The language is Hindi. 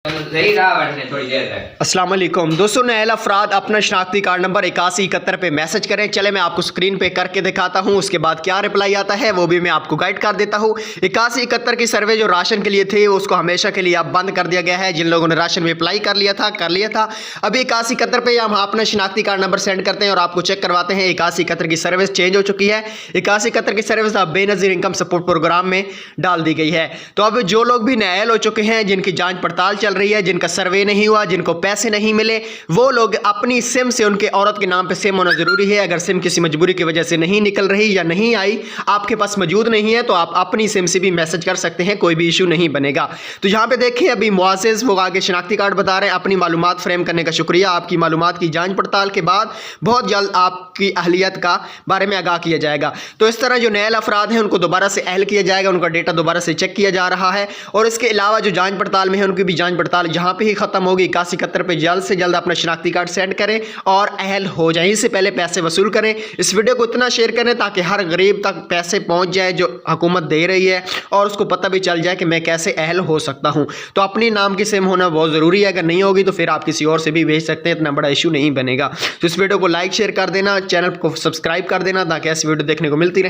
सही रहा बैठने थोड़ी देर तक। अस्सलाम वालेकुम दोस्तों, नैल अफराद अपना शनाख्ती कार्ड नंबर 8171 पे मैसेज करें। चले मैं आपको स्क्रीन पे करके दिखाता हूँ, उसके बाद क्या रिप्लाई आता है वो भी मैं आपको गाइड कर देता हूँ। 8171 की सर्वे जो राशन के लिए थी उसको हमेशा के लिए अब बंद कर दिया गया है। जिन लोगों ने राशन में अप्लाई कर लिया था अभी 8171 पे हम अपना शनाख्ती कार्ड नंबर सेंड करते हैं और आपको चेक करवाते हैं। 8171 की सर्विस चेंज हो चुकी है। 8171 की सर्विस अब बेनजीर इनकम सपोर्ट प्रोग्राम में डाल दी गई है। तो अब जो लोग भी नैल हो चुके हैं, जिनकी जांच पड़ताल चल रही है, जिनका सर्वे नहीं हुआ, जिनको पैसे नहीं मिले, वो लोग अपनी सिम से, उनके औरत के नाम पे सिम होना जरूरी है। अगर सिम किसी मजबूरी की वजह से नहीं निकल रही या नहीं आई, आपके पास मौजूद नहीं है, तो आप अपनी सिम से भी मैसेज कर सकते हैं, कोई भी इशू नहीं बनेगा। तो यहाँ पे देखिए अभी मुआज़िज़ वो आगे शनाख्ती कार्ड बता रहे हैं। अपनी मालूमात फ्रेम करने का शुक्रिया। आपकी मालूमात की जांच पड़ताल के बाद बहुत जल्द आपकी अहलियत का बारे में आगाह किया जाएगा। तो इस तरह जो नैल अफराद हैं उनको दोबारा से अहल किया जाएगा, उनका डेटा दोबारा से चेक किया जा रहा है। और इसके अलावा जो जांच पड़ताल में है उनकी भी जांच पड़ताल जहाँ पे ही खत्म होगी। 8171 पे जल्द से जल्द अपना शनाख्ती कार्ड सेंड करें और अहल हो जाए। इससे पहले पैसे वसूल करें। इस वीडियो को इतना शेयर करें ताकि हर गरीब तक पैसे पहुंच जाए जो हुकूमत दे रही है, और उसको पता भी चल जाए कि मैं कैसे अहल हो सकता हूं। तो अपनी नाम की सिम होना बहुत ज़रूरी है। अगर नहीं होगी तो फिर आप किसी और से भी भेज सकते हैं, इतना बड़ा इशू नहीं बनेगा। तो इस वीडियो को लाइक शेयर कर देना, चैनल को सब्सक्राइब कर देना ताकि ऐसी वीडियो देखने को मिलती रहे।